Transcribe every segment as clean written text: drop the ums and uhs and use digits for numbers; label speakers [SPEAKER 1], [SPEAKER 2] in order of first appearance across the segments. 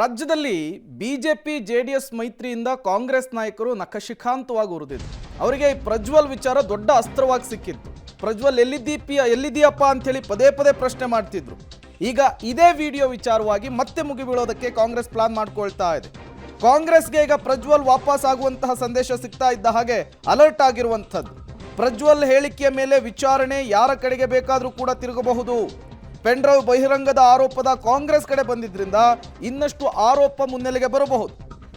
[SPEAKER 1] ರಾಜ್ಯದಲ್ಲಿ BJP JDS ಮೈತ್ರಿಯಿಂದ Congress ನಾಯಕರು ನಖಶಿಖಾಂತವಾಗಿ ಉರಿದಿದ್ರು. ಅವರಿಗೆ ಪ್ರಜ್ವಲ್ ವಿಚಾರ ದೊಡ್ಡ ಅಸ್ತ್ರವಾಗಿ ಸಿಕ್ಕಿತ್ತು. ಪ್ರಜ್ವಲ್ ಎಲ್ಲಿದ್ದೀಯಪ್ಪ ಅಂತೇಳಿ ಪದೇ ಪದೇ ಪ್ರಶ್ನೆ ಮಾಡ್ತಿದ್ರು. ಈಗ ಇದೇ ವಿಡಿಯೋ ವಿಚಾರವಾಗಿ ಮತ್ತೆ ಮುಗಿಬೀಳೋದಕ್ಕೆ ಕಾಂಗ್ರೆಸ್ ಪ್ಲಾನ್ ಮಾಡ್ಕೊಳ್ತಾ ಇದೆ. ಕಾಂಗ್ರೆಸ್ಗೆ ಈಗ ಪ್ರಜ್ವಲ್ ವಾಪಸ್ ಆಗುವಂತಹ ಸಂದೇಶ ಸಿಗ್ತಾ ಇದ್ದ ಹಾಗೆ ಅಲರ್ಟ್ ಆಗಿರುವಂಥದ್ದು. ಪ್ರಜ್ವಲ್ ಹೇಳಿಕೆಯ ಮೇಲೆ ವಿಚಾರಣೆ ಯಾರ ಕಡೆಗೆ ಬೇಕಾದರೂ ಕೂಡ ತಿರುಗಬಹುದು. ಪೆನ್ಡ್ರೈವ್ ಬಹಿರಂಗದ ಆರೋಪದ ಕಾಂಗ್ರೆಸ್ ಕಡೆ ಬಂದಿದ್ರಿಂದ ಇನ್ನಷ್ಟು ಆರೋಪ ಮುನ್ನೆಲೆಗೆ ಬರಬಹುದು.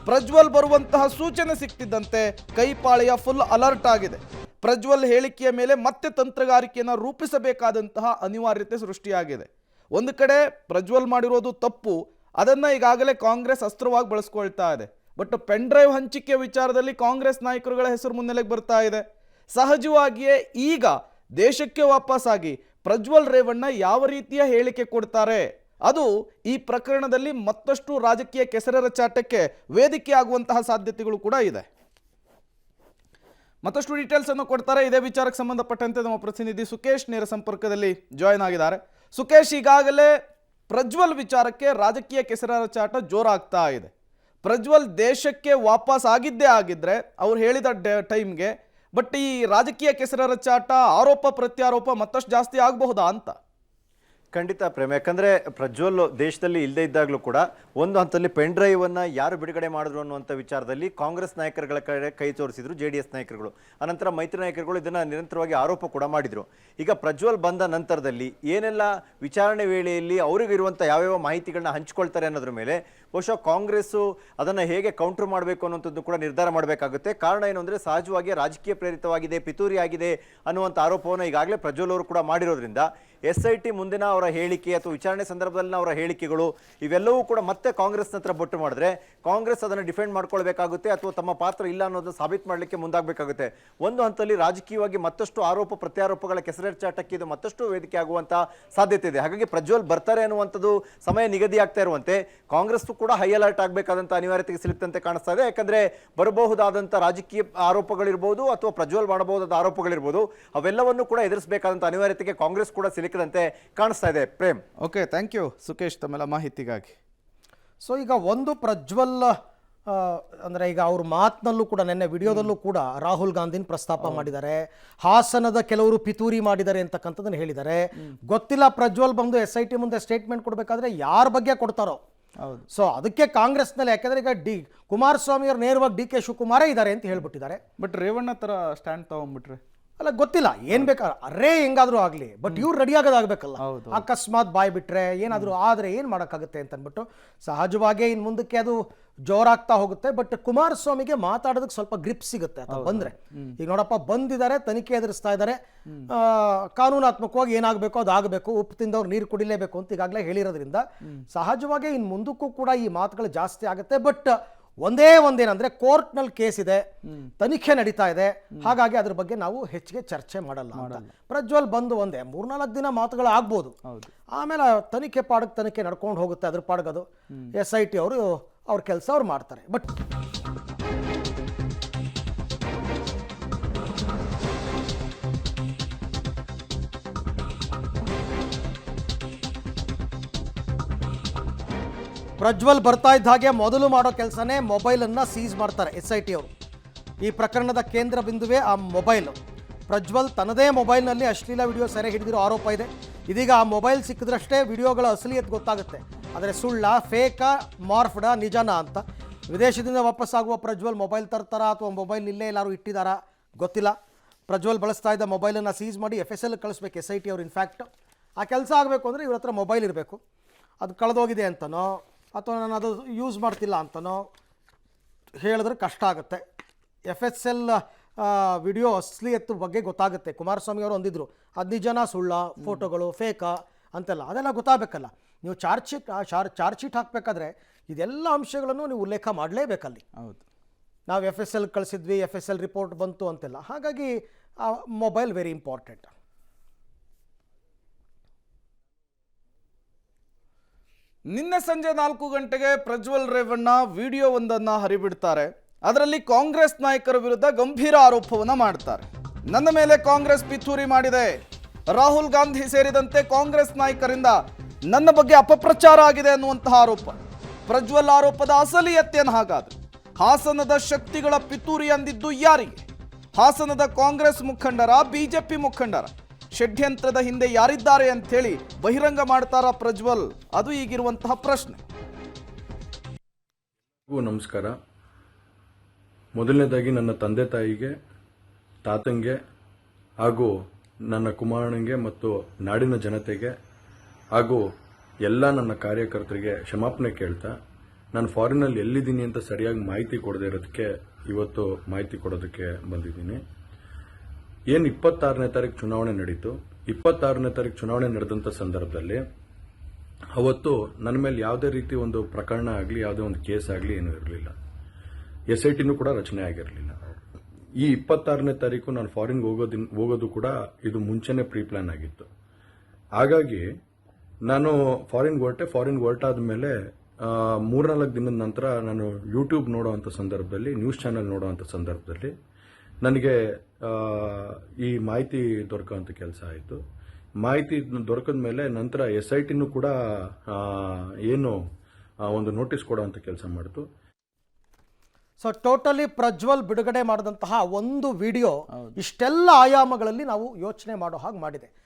[SPEAKER 1] ಪ್ರಜ್ವಲ್ ಬರುವಂತಹ ಸೂಚನೆ ಸಿಕ್ತಿದ್ದಂತೆ ಕೈಪಾಳೆಯ ಫುಲ್ ಅಲರ್ಟ್ ಆಗಿದೆ. ಪ್ರಜ್ವಲ್ ಹೇಳಿಕೆಯ ಮೇಲೆ ಮತ್ತೆ ತಂತ್ರಗಾರಿಕೆಯನ್ನು ರೂಪಿಸಬೇಕಾದಂತಹ ಅನಿವಾರ್ಯತೆ ಸೃಷ್ಟಿಯಾಗಿದೆ. ಒಂದು ಕಡೆ ಪ್ರಜ್ವಲ್ ಮಾಡಿರೋದು ತಪ್ಪು, ಅದನ್ನ ಈಗಾಗಲೇ ಕಾಂಗ್ರೆಸ್ ಅಸ್ತ್ರವಾಗಿ ಬಳಸ್ಕೊಳ್ತಾ ಇದೆ. ಬಟ್ ಪೆನ್ಡ್ರೈವ್ ಹಂಚಿಕೆ ವಿಚಾರದಲ್ಲಿ ಕಾಂಗ್ರೆಸ್ ನಾಯಕರುಗಳ ಹೆಸರು ಮುನ್ನೆಲೆಗೆ ಬರ್ತಾ ಇದೆ. ಸಹಜವಾಗಿಯೇ ಈಗ ದೇಶಕ್ಕೆ ವಾಪಸ್ಸಾಗಿ ಪ್ರಜ್ವಲ್ ರೇವಣ್ಣ ಯಾವ ರೀತಿಯ ಹೇಳಿಕೆ ಕೊಡ್ತಾರೆ, ಅದು ಈ ಪ್ರಕರಣದಲ್ಲಿ ಮತ್ತಷ್ಟು ರಾಜಕೀಯ ಕೆಸರೆರ ಚಾಟಕ್ಕೆ ವೇದಿಕೆ ಆಗುವಂತಹ ಸಾಧ್ಯತೆಗಳು ಕೂಡ ಇದೆ. ಮತ್ತಷ್ಟು ಡೀಟೇಲ್ಸ್ ಅನ್ನು ಕೊಡ್ತಾರೆ. ಇದೇ ವಿಚಾರಕ್ಕೆ ಸಂಬಂಧಪಟ್ಟಂತೆ ನಮ್ಮ ಪ್ರತಿನಿಧಿ ಸುಕೇಶ್ ನೇರ ಸಂಪರ್ಕದಲ್ಲಿ ಜಾಯ್ನ್ ಆಗಿದ್ದಾರೆ. ಸುಕೇಶ್, ಈಗಾಗಲೇ ಪ್ರಜ್ವಲ್ ವಿಚಾರಕ್ಕೆ ರಾಜಕೀಯ ಕೆಸರೆರ ಚಾಟ ಜೋರಾಗ್ತಾ ಇದೆ. ಪ್ರಜ್ವಲ್ ದೇಶಕ್ಕೆ ವಾಪಸ್ ಆಗಿದ್ದೇ ಆಗಿದ್ರೆ ಅವ್ರು ಹೇಳಿದ ಟೈಮ್ಗೆ, ಬಟ್ ಈ ರಾಜಕೀಯ ಕೆಸರೆರ ಚಾಟ, ಆರೋಪ ಪ್ರತ್ಯಾರೋಪ ಮತ್ತಷ್ಟು ಜಾಸ್ತಿ ಆಗಬಹುದಾ ಅಂತ?
[SPEAKER 2] ಖಂಡಿತ ಪ್ರೇಮ್, ಯಾಕಂದರೆ ಪ್ರಜ್ವಲ್ ದೇಶದಲ್ಲಿ ಇಲ್ಲದೇ ಇದ್ದಾಗಲೂ ಕೂಡ ಒಂದು ಹಂತದಲ್ಲಿ ಪೆನ್ ಡ್ರೈವನ್ನು ಯಾರು ಬಿಡುಗಡೆ ಮಾಡಿದ್ರು ಅನ್ನುವಂಥ ವಿಚಾರದಲ್ಲಿ ಕಾಂಗ್ರೆಸ್ ನಾಯಕರುಗಳ ಕಡೆ ಕೈ ತೋರಿಸಿದ್ರು ಜೆ.ಡಿ.ಎಸ್ ನಾಯಕರುಗಳು. ಅನಂತರ ಮೈತ್ರಿ ನಾಯಕರುಗಳು ಇದನ್ನು ನಿರಂತರವಾಗಿ ಆರೋಪ ಕೂಡ ಮಾಡಿದರು. ಈಗ ಪ್ರಜ್ವಲ್ ಬಂದ ನಂತರದಲ್ಲಿ ಏನೆಲ್ಲ ವಿಚಾರಣೆ ವೇಳೆಯಲ್ಲಿ ಅವರಿಗಿರುವಂಥ ಯಾವ್ಯಾವ ಮಾಹಿತಿಗಳನ್ನ ಹಂಚ್ಕೊಳ್ತಾರೆ ಅನ್ನೋದ್ರ ಮೇಲೆ ಬಹುಶಃ ಕಾಂಗ್ರೆಸ್ಸು ಅದನ್ನು ಹೇಗೆ ಕೌಂಟರ್ ಮಾಡಬೇಕು ಅನ್ನೋಂಥದ್ದು ಕೂಡ ನಿರ್ಧಾರ ಮಾಡಬೇಕಾಗುತ್ತೆ. ಕಾರಣ ಏನು ಅಂದರೆ, ಸಹಜವಾಗಿ ರಾಜಕೀಯ ಪ್ರೇರಿತವಾಗಿದೆ, ಪಿತೂರಿ ಆಗಿದೆ ಅನ್ನುವಂಥ ಆರೋಪವನ್ನು ಈಗಾಗಲೇ ಪ್ರಜ್ವಲ್ ಅವರು ಕೂಡ ಮಾಡಿರೋದ್ರಿಂದ SIT ಮುಂದಿನ ಅವರ ಹೇಳಿಕೆ ಅಥವಾ ವಿಚಾರಣೆ ಸಂದರ್ಭದಲ್ಲಿನ ಅವರ ಹೇಳಿಕೆಗಳು ಇವೆಲ್ಲವೂ ಕೂಡ ಮತ್ತೆ ಕಾಂಗ್ರೆಸ್ ಹತ್ರ ಬೊಟ್ಟು ಮಾಡಿದ್ರೆ ಕಾಂಗ್ರೆಸ್ ಅದನ್ನು ಡಿಫೆಂಡ್ ಮಾಡ್ಕೊಳ್ಬೇಕಾಗುತ್ತೆ ಅಥವಾ ತಮ್ಮ ಪಾತ್ರ ಇಲ್ಲ ಅನ್ನೋದನ್ನು ಸಾಬೀತು ಮಾಡಲಿಕ್ಕೆ ಮುಂದಾಗಬೇಕಾಗುತ್ತೆ. ಒಂದು ಹಂತದಲ್ಲಿ ರಾಜಕೀಯವಾಗಿ ಮತ್ತಷ್ಟು ಆರೋಪ ಪ್ರತ್ಯಾರೋಪಗಳ ಕೆಸರೆರಚಾಟಕ್ಕೆ ಇದು ಮತ್ತಷ್ಟು ವೇದಿಕೆ ಆಗುವಂಥ ಸಾಧ್ಯತೆ ಇದೆ. ಹಾಗಾಗಿ ಪ್ರಜ್ವಲ್ ಬರ್ತಾರೆ ಅನ್ನುವಂಥದ್ದು ಸಮಯ ನಿಗದಿ ಆಗ್ತಾ ಇರುವಂತೆ ಕಾಂಗ್ರೆಸ್ ಕೂಡ ಹೈ ಅಲರ್ಟ್ ಆಗಬೇಕಾದಂಥ ಅನಿವಾರ್ಯತೆಗೆ ಸಿಲುಕಂತೆ ಕಾಣಿಸ್ತಾ ಇದೆ. ಯಾಕಂದರೆ ಬರಬಹುದಾದಂಥ ರಾಜಕೀಯ ಆರೋಪಗಳಿರ್ಬೋದು ಅಥವಾ ಪ್ರಜ್ವಲ್ ಮಾಡಬಹುದಾದ ಆರೋಪಗಳಿರ್ಬೋದು, ಅವೆಲ್ಲವನ್ನು ಕೂಡ ಎದುರಿಸಬೇಕಾದಂಥ ಅನಿವಾರ್ಯತೆಗೆ ಕಾಂಗ್ರೆಸ್ ಕೂಡ ಸಿಲುಕದಂತೆ ಕಾಣಿಸ್ತಾ ಇದೆ. Prem,
[SPEAKER 1] okay, thank you Sukesh ತಮ್ಮೆಲ್ಲ ಮಾಹಿತಿಗಾಗಿ.
[SPEAKER 3] ಸೊ ಈಗ ಒಂದು ಪ್ರಜ್ವಲ್ ಅಂದರೆ ಈಗ ಅವ್ರ ಮಾತಿನಲ್ಲೂ ಕೂಡ ನಿನ್ನೆ ವಿಡಿಯೋದಲ್ಲೂ ಕೂಡ ರಾಹುಲ್ ಗಾಂಧಿನ ಪ್ರಸ್ತಾಪ ಮಾಡಿದ್ದಾರೆ. ಹಾಸನದ ಕೆಲವರು ಪಿತೂರಿ ಮಾಡಿದ್ದಾರೆ ಅಂತಕ್ಕಂಥದ್ದನ್ನು ಹೇಳಿದ್ದಾರೆ. ಗೊತ್ತಿಲ್ಲ, ಪ್ರಜ್ವಲ್ ಬಂದು SIT ಮುಂದೆ ಸ್ಟೇಟ್ಮೆಂಟ್ ಕೊಡಬೇಕಾದ್ರೆ ಯಾರ ಬಗ್ಗೆ ಕೊಡ್ತಾರೋ.
[SPEAKER 1] ಹೌದು.
[SPEAKER 3] ಸೊ ಅದಕ್ಕೆ ಕಾಂಗ್ರೆಸ್ನಲ್ಲಿ, ಯಾಕೆಂದ್ರೆ ಈಗ ಕುಮಾರಸ್ವಾಮಿ ಅವರು ನೇರವಾಗಿ DK ಶಿವಕುಮಾರೇ ಇದ್ದಾರೆ ಅಂತ ಹೇಳ್ಬಿಟ್ಟಿದ್ದಾರೆ.
[SPEAKER 1] ಬಟ್ ರೇವಣ್ಣ ತರ ಸ್ಟ್ಯಾಂಡ್ ತಗೊಂಡ್ಬಿಟ್ರೆ
[SPEAKER 3] ಅಲ್ಲ, ಗೊತ್ತಿಲ್ಲ ಏನ್ ಬೇಕಾದ್ರೆ ಅರೇ ಹೆಂಗಾದ್ರೂ ಆಗ್ಲಿ, ಬಟ್ ಇವ್ರು ರೆಡಿ ಆಗೋದಾಗಬೇಕಲ್ಲ. ಅಕಸ್ಮಾತ್ ಬಾಯ್ ಬಿಟ್ರೆ ಏನಾದರೂ ಆದರೆ ಏನು ಮಾಡೋಕ್ಕಾಗುತ್ತೆ ಅಂತ ಅಂದ್ಬಿಟ್ಟು ಸಹಜವಾಗಿ ಇನ್ನು ಮುಂದಕ್ಕೆ ಅದು ಜೋರಾಗ್ತಾ ಹೋಗುತ್ತೆ. ಬಟ್ ಕುಮಾರಸ್ವಾಮಿಗೆ ಮಾತಾಡೋದಕ್ಕೆ ಸ್ವಲ್ಪ ಗ್ರಿಪ್ ಸಿಗುತ್ತೆ ಅಂತ ಬಂದ್ರೆ. ಈಗ ನೋಡಪ್ಪ, ಬಂದಿದ್ದಾರೆ, ತನಿಖೆ ಎದುರಿಸ್ತಾ ಇದ್ದಾರೆ, ಕಾನೂನಾತ್ಮಕವಾಗಿ ಏನಾಗಬೇಕು ಅದು ಆಗಬೇಕು, ಉಪ್ಪು ತಿಂದವ್ರು ನೀರು ಕುಡಿಲೇಬೇಕು ಅಂತ ಈಗಾಗಲೇ ಹೇಳಿರೋದ್ರಿಂದ ಸಹಜವಾಗಿ ಇನ್ನು ಮುಂದಕ್ಕೂ ಕೂಡ ಈ ಮಾತುಗಳು ಜಾಸ್ತಿ ಆಗುತ್ತೆ. ಬಟ್ ಒಂದೇನಂದ್ರೆ ಕೋರ್ಟ್ನಲ್ಲಿ ಕೇಸ್ ಇದೆ, ತನಿಖೆ ನಡೀತಾ ಇದೆ, ಹಾಗಾಗಿ ಅದ್ರ ಬಗ್ಗೆ ನಾವು ಹೆಚ್ಚಿಗೆ ಚರ್ಚೆ ಮಾಡಲ್ಲ. ಪ್ರಜ್ವಲ್ ಬಂದು 3-4 ದಿನ ಮಾತುಗಳು ಆಗ್ಬೋದು, ಆಮೇಲೆ ತನಿಖೆ ನಡ್ಕೊಂಡು ಹೋಗುತ್ತೆ, ಅದ್ರ ಪಾಡ್ಗದು SIT ಅವರು ಅವ್ರ ಕೆಲಸ ಅವ್ರು ಮಾಡ್ತಾರೆ. ಬಟ್ ಪ್ರಜ್ವಲ್ ಬರ್ತಾ ಇದ್ದ ಹಾಗೆ ಮೊದಲು ಮಾಡೋ ಕೆಲಸನೇ ಮೊಬೈಲನ್ನು ಸೀಸ್ ಮಾಡ್ತಾರೆ SIT ಅವರು. ಈ ಪ್ರಕರಣದ ಕೇಂದ್ರ ಬಿಂದುವೇ ಆ ಮೊಬೈಲು. ಪ್ರಜ್ವಲ್ ತನ್ನದೇ ಮೊಬೈಲ್ನಲ್ಲಿ ಅಶ್ಲೀಲ ವಿಡಿಯೋ ಸೆರೆ ಹಿಡಿದಿರೋ ಆರೋಪ ಇದೆ. ಇದೀಗ ಆ ಮೊಬೈಲ್ ಸಿಕ್ಕಿದ್ರಷ್ಟೇ ವಿಡಿಯೋಗಳ ಅಸಲಿಯತ್ ಗೊತ್ತಾಗುತ್ತೆ. ಆದರೆ ಸುಳ್ಳ, ಫೇಕಾ, ಮಾರ್ಫ್ಡ, ನಿಜನಾ ಅಂತ. ವಿದೇಶದಿಂದ ವಾಪಸ್ಸಾಗುವ ಪ್ರಜ್ವಲ್ ಮೊಬೈಲ್ ತರ್ತಾರ ಅಥವಾ ಮೊಬೈಲ್ ಇಲ್ಲೇ ಎಲ್ಲರೂ ಇಟ್ಟಿದ್ದಾರಾ ಗೊತ್ತಿಲ್ಲ. ಪ್ರಜ್ವಲ್ ಬಳಸ್ತಾ ಇದ್ದ ಮೊಬೈಲನ್ನು ಸೀಸ್ ಮಾಡಿ FSL ಕಳಿಸ್ಬೇಕು SIT ಅವರು. ಇನ್ಫ್ಯಾಕ್ಟ್ ಆ ಕೆಲಸ ಆಗಬೇಕು ಅಂದರೆ ಇವ್ರ ಹತ್ರ ಮೊಬೈಲ್ ಇರಬೇಕು. ಅದು ಕಳೆದೋಗಿದೆ ಅಂತನೋ ಅಥವಾ ನಾನು ಅದು ಯೂಸ್ ಮಾಡ್ತಿಲ್ಲ ಅಂತನೋ ಹೇಳಿದ್ರೆ ಕಷ್ಟ ಆಗುತ್ತೆ. FSL ವಿಡಿಯೋ ಅಸಲಿಯತ್ತು ಬಗ್ಗೆ ಗೊತ್ತಾಗುತ್ತೆ. ಕುಮಾರಸ್ವಾಮಿ ಅವರು ಅಂದಿದ್ರು, ಅದು ನಿಜನಾ ಸುಳ್ಳ, ಫೋಟೋಗಳು ಫೇಕಾ ಅಂತೆಲ್ಲ, ಅದೆಲ್ಲ ಗೊತ್ತಾಗಬೇಕಲ್ಲ. ನೀವು ಚಾರ್ಜ್ ಶೀಟ್ ಹಾಕಬೇಕಾದ್ರೆ ಇದೆಲ್ಲ ಅಂಶಗಳನ್ನು ನೀವು ಉಲ್ಲೇಖ ಮಾಡಲೇಬೇಕಲ್ಲಿ.
[SPEAKER 1] ಹೌದು,
[SPEAKER 3] ನಾವು FSL ಕಳಿಸಿದ್ವಿ, FSL ರಿಪೋರ್ಟ್ ಬಂತು ಅಂತೆಲ್ಲ. ಹಾಗಾಗಿ ಮೊಬೈಲ್ ವೆರಿ ಇಂಪಾರ್ಟೆಂಟ್.
[SPEAKER 1] ನಿನ್ನೆ ಸಂಜೆ 4 ಗಂಟೆಗೆ ಪ್ರಜ್ವಲ್ ರೇವಣ್ಣ ವಿಡಿಯೋ ಒಂದನ್ನು ಹರಿಬಿಡ್ತಾರೆ. ಅದರಲ್ಲಿ ಕಾಂಗ್ರೆಸ್ ನಾಯಕರ ವಿರುದ್ಧ ಗಂಭೀರ ಆರೋಪವನ್ನು ಮಾಡ್ತಾರೆ. ನನ್ನ ಮೇಲೆ ಕಾಂಗ್ರೆಸ್ ಪಿತೂರಿ ಮಾಡಿದೆ, ರಾಹುಲ್ ಗಾಂಧಿ ಸೇರಿದಂತೆ ಕಾಂಗ್ರೆಸ್ ನಾಯಕರಿಂದ ನನ್ನ ಬಗ್ಗೆ ಅಪಪ್ರಚಾರ ಆಗಿದೆ ಅನ್ನುವಂತಹ ಆರೋಪ. ಪ್ರಜ್ವಲ್ ಆರೋಪದ ಅಸಲಿಯತ್ತೇನು ಹಾಗಾದ್ರೆ? ಹಾಸನದ ಶಕ್ತಿಗಳ ಪಿತೂರಿ ಅಂದಿದ್ದು ಯಾರಿಗೆ? ಹಾಸನದ ಕಾಂಗ್ರೆಸ್ ಮುಖಂಡರ, ಬಿಜೆಪಿ ಮುಖಂಡರ? ಷಡ್ಯಂತ್ರದ ಹಿಂದೆ ಯಾರಿದ್ದಾರೆ ಅಂತ ಹೇಳಿ ಬಹಿರಂಗ ಮಾಡ್ತಾರ ಪ್ರಜ್ವಲ್? ಅದು ಈಗಿರುವಂತಹ ಪ್ರಶ್ನೆ.
[SPEAKER 4] ನಮಸ್ಕಾರ. ಮೊದಲನೇದಾಗಿ ನನ್ನ ತಂದೆ ತಾಯಿಗೆ, ತಾತಂಗೆ ಹಾಗೂ ನನ್ನ ಕುಮಾರನಿಗೆ ಮತ್ತು ನಾಡಿನ ಜನತೆಗೆ ಹಾಗೂ ಎಲ್ಲ ನನ್ನ ಕಾರ್ಯಕರ್ತರಿಗೆ ಕ್ಷಮಾಪಣೆ ಕೇಳ್ತಾ, ನಾನು ಫಾರಿನಲ್ಲಿ ಎಲ್ಲಿದ್ದೀನಿ ಅಂತ ಸರಿಯಾಗಿ ಮಾಹಿತಿ ಕೊಡದೇ ಇರೋದಕ್ಕೆ ಇವತ್ತು ಮಾಹಿತಿ ಕೊಡೋದಕ್ಕೆ ಬಂದಿದ್ದೀನಿ. ಏನು 26ನೇ ತಾರೀಕು ಚುನಾವಣೆ ನಡೀತು. 26ನೇ ತಾರೀಕು ಚುನಾವಣೆ ನಡೆದಂಥ ಸಂದರ್ಭದಲ್ಲಿ ಅವತ್ತು ನನ್ನ ಮೇಲೆ ಯಾವುದೇ ರೀತಿ ಒಂದು ಪ್ರಕರಣ ಆಗಲಿ, ಯಾವುದೇ ಒಂದು ಕೇಸ್ ಆಗಲಿ ಏನೂ ಇರಲಿಲ್ಲ. SITನೂ ಕೂಡ ರಚನೆ ಆಗಿರಲಿಲ್ಲ. ಈ 26ನೇ ತಾರೀಕು ನಾನು ಫಾರಿನ್ಗೆ ಹೋಗೋದು ಕೂಡ ಇದು ಮುಂಚೆನೇ ಪ್ರೀ ಪ್ಲಾನ್ ಆಗಿತ್ತು. ಹಾಗಾಗಿ ನಾನು ಫಾರಿನ್ಗೆ ಹೊರಟಾದ ಮೇಲೆ 3-4 ದಿನದ ನಂತರ ನಾನು ಯೂಟ್ಯೂಬ್ ನೋಡೋವಂಥ ಸಂದರ್ಭದಲ್ಲಿ, ನ್ಯೂಸ್ ಚಾನೆಲ್ ನೋಡೋವಂಥ ಸಂದರ್ಭದಲ್ಲಿ ನನಗೆ ಈ ಮಾಹಿತಿ ದೊರಕುವಂಥ ಕೆಲಸ ಆಯಿತು. ಮಾಹಿತಿ ದೊರಕಿದ ಮೇಲೆ ನಂತರ SITನೂ ಕೂಡ ಏನು ಒಂದು ನೋಟಿಸ್ ಕೊಡುವಂಥ ಕೆಲಸ ಮಾಡಿತು.
[SPEAKER 3] ಸೊ ಟೋಟಲಿ ಪ್ರಜ್ವಲ್ ಬಿಡುಗಡೆ ಮಾಡಿದಂತಹ ಒಂದು ವಿಡಿಯೋ ಇಷ್ಟೆಲ್ಲ ಆಯಾಮಗಳಲ್ಲಿ ನಾವು ಯೋಚನೆ ಮಾಡೋ ಹಾಗೆ ಮಾಡಿದೆ.